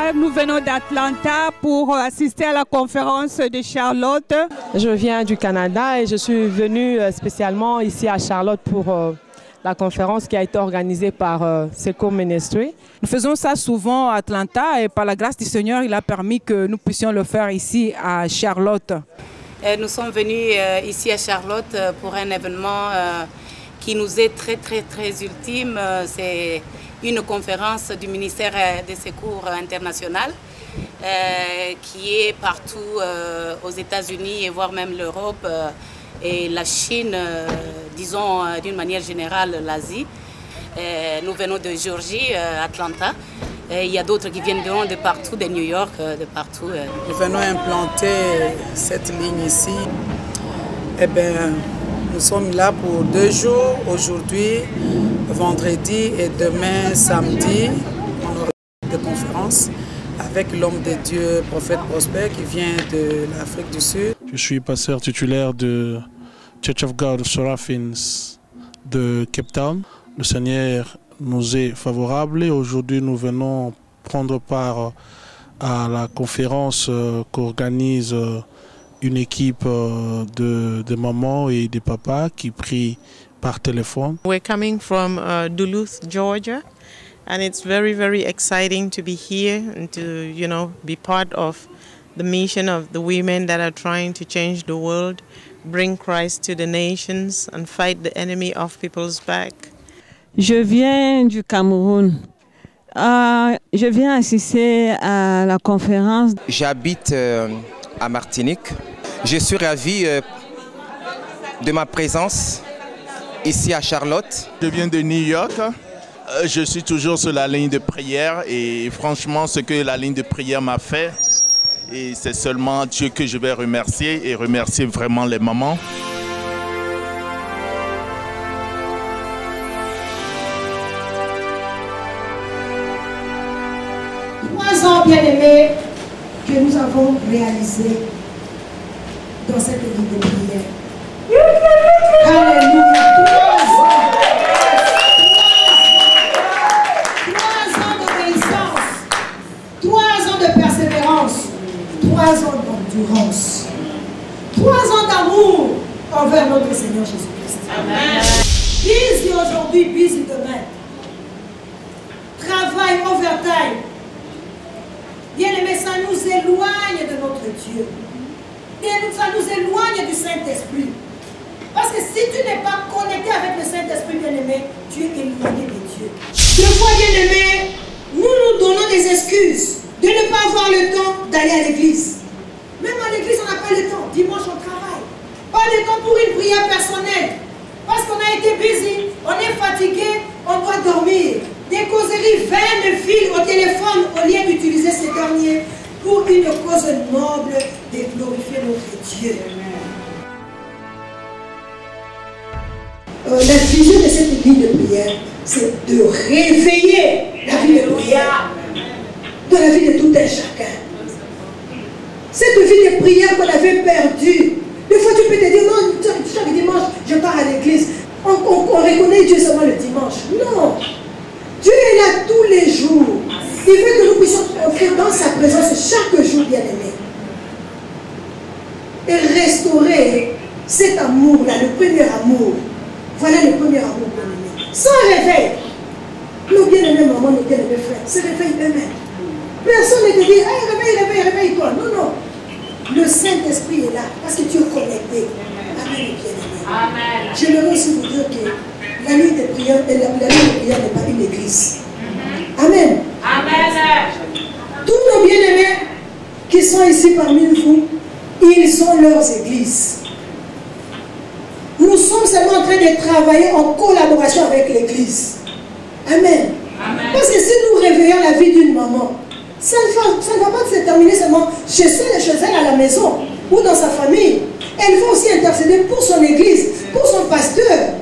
frères, nous venons d'Atlanta pour assister à la conférence de Charlotte. Je viens du Canada et je suis venue spécialement ici à Charlotte pour la conférence qui a été organisée par Seco Ministry. Nous faisons ça souvent à Atlanta et par la grâce du Seigneur, il a permis que nous puissions le faire ici à Charlotte. Nous sommes venus ici à Charlotte pour un événement qui nous est très ultime. C'est une conférence du ministère des Secours international qui est partout aux États-Unis et voire même l'Europe et la Chine, disons d'une manière générale l'Asie. Nous venons de Géorgie, Atlanta. Et il y a d'autres qui viennent de partout, de New York, de partout. Nous venons implanter cette ligne ici. Eh bien, nous sommes là pour 2 jours, aujourd'hui, vendredi et demain, samedi. On aura des conférences avec l'homme de Dieu, prophète Prosper, qui vient de l'Afrique du Sud. Je suis pasteur titulaire de Church of God of Seraphins de Cape Town. Le Seigneur nous est favorable et aujourd'hui nous venons prendre part à la conférence qu'organise une équipe de mamans et de papas qui prient par téléphone. We're coming from Duluth, Georgia, and it's very exciting to be here and to be part of the mission of the women that are trying to change the world, bring Christ to the nations and fight the enemy off people's back. Je viens du Cameroun. Je viens assister à la conférence. J'habite à Martinique. Je suis ravi de ma présence ici à Charlotte. Je viens de New York. Je suis toujours sur la ligne de prière et franchement ce que la ligne de prière m'a fait, et c'est seulement Dieu que je vais remercier et remercier vraiment les mamans. Bien-aimés que nous avons réalisé dans cette ligne de prière. Alléluia. 3 ans d'obéissance, 3 ans de persévérance, 3 ans d'endurance, 3 ans d'amour envers notre Seigneur Jésus-Christ. Amen. Busy aujourd'hui, busy demain. Travail, overtime. Bien-aimés, ça nous éloigne de notre Dieu. Ça nous éloigne du Saint-Esprit. Parce que si tu n'es pas connecté avec le Saint-Esprit, bien-aimé, tu es éloigné de Dieu. Des fois, bien-aimés, nous donnons des excuses de ne pas avoir le temps d'aller à l'église. Même à l'église, on n'a pas le temps. Dimanche, on travaille. Pas le temps pour une prière personnelle. Parce qu'on a été busy, on est fatigué, on doit dormir. Des causeries vaines filent au téléphone au lieu d'utiliser ces derniers pour une cause noble de glorifier notre Dieu. La vision de cette vie de prière, c'est de réveiller la vie de prière dans la vie de tout un chacun. Cette vie de prière qu'on avait perdue. Des fois, tu peux te dire, non, chaque dimanche, je pars à l'église. On reconnaît Dieu seulement le dimanche. Non. Dieu est là tous les jours. Il veut que nous puissions offrir dans sa présence chaque jour, bien-aimé. Et restaurer cet amour-là, le premier amour. Voilà le premier amour, bien-aimé. Sans réveil. Nos bien-aimés mamans, nos bien-aimés frères, se réveillent eux-mêmes. Personne ne te dit, hey, réveille-toi. Non, non. Le Saint-Esprit est là parce que tu es connecté. Amen, bien-aimé. J'aimerais aussi vous dire que la nuit de prière, n'est pas une église. Amen. Amen. Tous nos bien-aimés qui sont ici parmi vous, ils ont leurs églises. Nous sommes seulement en train de travailler en collaboration avec l'église. Amen. Parce que si nous réveillons la vie d'une maman, ça ne va pas se terminer seulement chez elle à la maison ou dans sa famille. Elle va aussi intercéder pour son église, pour son pasteur.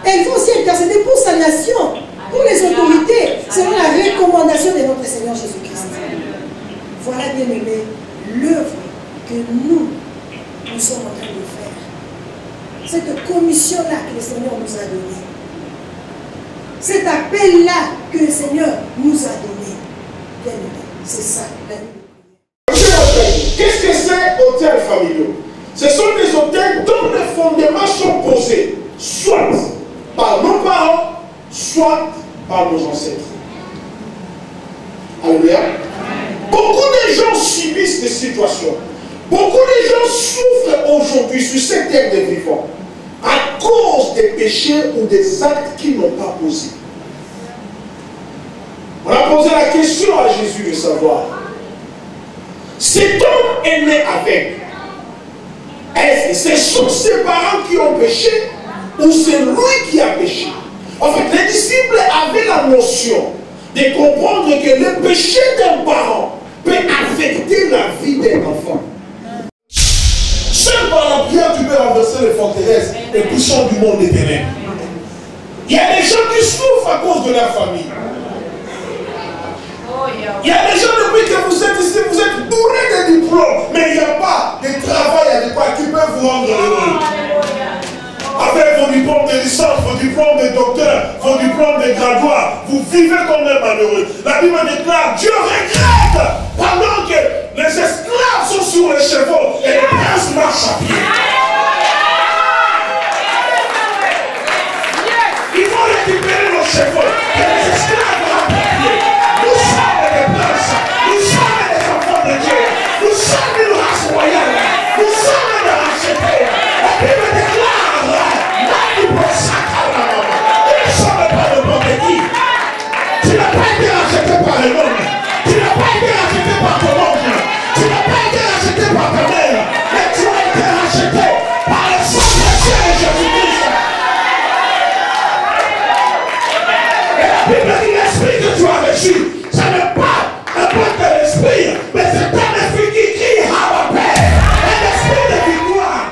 Elle va aussi intercéder pour sa nation, pour les autorités, selon la recommandation de notre Seigneur Jésus-Christ. Voilà, bien aimé, l'œuvre que nous sommes en train de faire. Cette commission-là que le Seigneur nous a donnée. Cet appel-là que le Seigneur nous a donné. Bien aimé. C'est ça, la vie de prière. Qu'est-ce que c'est hôtels familiaux? Ce sont des hôtels dont les fondements sont posés, soit par nos parents, soit par nos ancêtres. Alléluia. Beaucoup de gens subissent des situations. Beaucoup de gens souffrent aujourd'hui sur cette terre des vivants à cause des péchés ou des actes qu'ils n'ont pas posés. On a posé la question à Jésus de savoir, cet homme est né avec. Est-ce que ce sont ses parents qui ont péché ou c'est lui qui a péché? En fait, les disciples avaient la notion de comprendre que le péché d'un parent peut affecter la vie d'un enfant. Seul par la prière, tu peux renverser les forteresses et puissants du monde des ténèbres. Il y a des gens qui souffrent à cause de leur famille. Il y a des gens, depuis que vous êtes ici, vous êtes bourrés de diplômes, mais il n'y a pas de travail adéquat qui peut vous rendre heureux. Avec vos diplômes de licence, vos diplômes de docteur, vos diplômes de graduat, vous vivez comme un malheureux. La Bible déclare, Dieu regrette pendant que les esclaves sont sur les chevaux et les princes marchent à pied. Ils vont récupérer nos chevaux et les esclaves vont à pied. Nous sommes des princes, nous sommes des enfants de Dieu, nous sommes une race royale, nous sommes des rachetés. La Bible déclare, tu ne sommes pas de bon qui. Tu n'as pas été racheté par un homme, tu n'as pas été racheté par ton oncle, tu n'as pas été racheté par ta mère, mais tu as été racheté par le sang précieux de Jésus-Christ. Et la Bible dit l'esprit que tu as reçu, ce n'est pas n'importe quel esprit, mais c'est un esprit qui crie à ma Père, un esprit de victoire.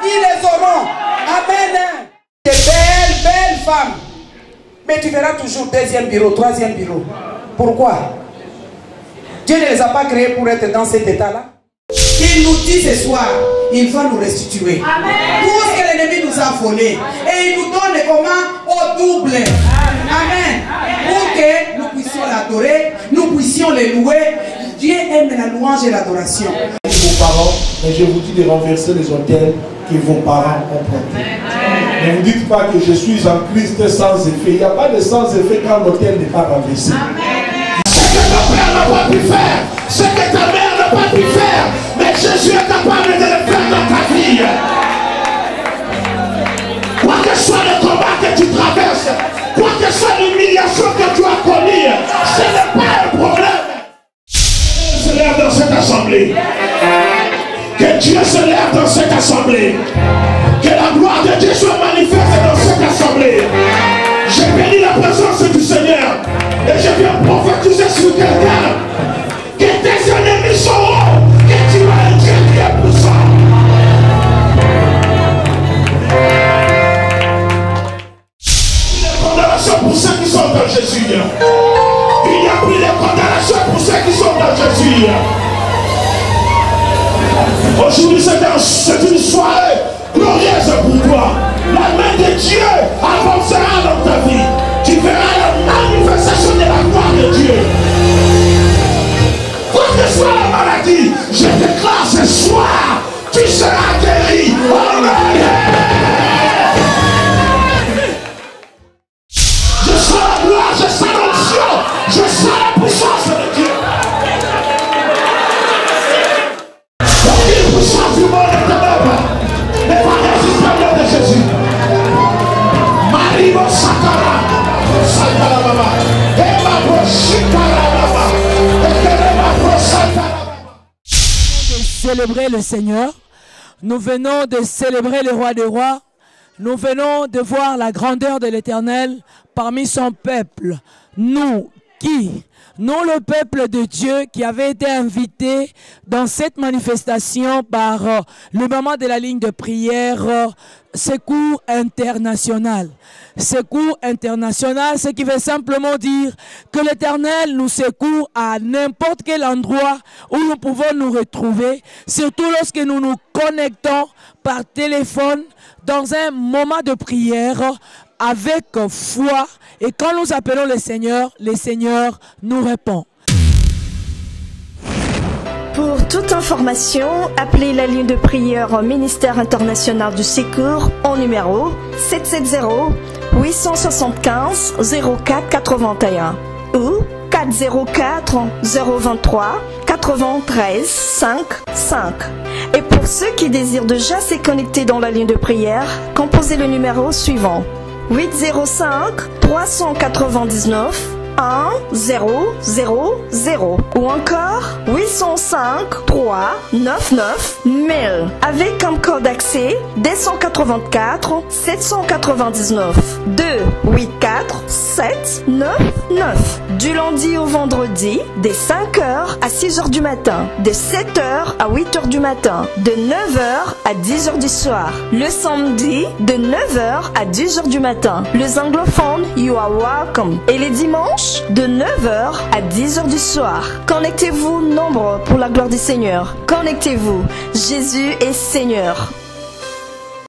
Ils les auront. Amen. Des belles femmes. Mais tu verras toujours deuxième bureau, troisième bureau. Pourquoi? Dieu ne les a pas créés pour être dans cet état-là. Il nous dit ce soir, il va nous restituer. Amen. Tout ce que l'ennemi nous a volé. Et il nous donne comment? Au double. Amen. Pour que nous puissions l'adorer, nous puissions le louer. Dieu aime la louange et l'adoration. Vos parents, mais je vous dis de renverser les autels que vos parents ont plantés. Ne vous dites pas que je suis en Christ sans effet. Il n'y a pas de sans effet quand l'autel n'est pas renversé. Ce que ton père n'a pas pu faire, ce que ta mère n'a pas pu faire, mais Jésus est capable de le faire dans ta vie. Quoi que soit le combat que tu traverses, quoi que soit l'humiliation que tu as connue, ce n'est pas un problème. Que Dieu se lève dans cette assemblée. Que Dieu se lève dans cette assemblée. Que la gloire de Dieu soit manifeste dans cette assemblée. J'ai béni la présence du Seigneur. Et je viens prophétiser sur quelqu'un. Que tes ennemis sauront que tu as un Dieu qui est puissant. Il y a condamnation pour ceux qui sont dans Jésus. Il n'y a plus de condamnation pour ceux qui sont dans Jésus. Aujourd'hui, c'est une soirée glorieuse pour toi. La main de Dieu avancera dans ta vie. Tu verras la manifestation de la gloire de Dieu. Quoi que soit la maladie, je déclare ce soir, tu seras guéri. Amen. Je sens la gloire, je sens l'onction, je sens la puissance de Dieu. Aucune puissance du monde est ténèbres ne va résister au nom de Jésus. Maribo Sakara, Sakara Baba, Ema Proshikara Baba, Ema Proshikara Baba. De célébrer le Seigneur, nous venons de célébrer le Roi des Rois, nous venons de voir la grandeur de l'Éternel parmi son peuple. Nous qui? Nous, le peuple de Dieu qui avait été invité dans cette manifestation par le moment de la ligne de prière Secours International. Secours International, ce qui veut simplement dire que l'Éternel nous secourt à n'importe quel endroit où nous pouvons nous retrouver, surtout lorsque nous nous connectons par téléphone dans un moment de prière avec foi, et quand nous appelons le Seigneur nous répond. Pour toute information, appelez la ligne de prière Ministère International du Secours au numéro 770-875-0481 ou 404-023-93-55. Et pour ceux qui désirent déjà se connecter dans la ligne de prière, composez le numéro suivant: 805-399-1000 ou encore 805-399-1000 avec comme code d'accès 284-799 284-799 du lundi au vendredi de 5h à 6h du matin, de 7h à 8h du matin, de 9h à 10h du soir, le samedi de 9h à 10h du matin. Les anglophones, you are welcome. Et les dimanches, de 9h à 10h du soir. Connectez-vous nombreux pour la gloire du Seigneur. Connectez-vous. Jésus est Seigneur.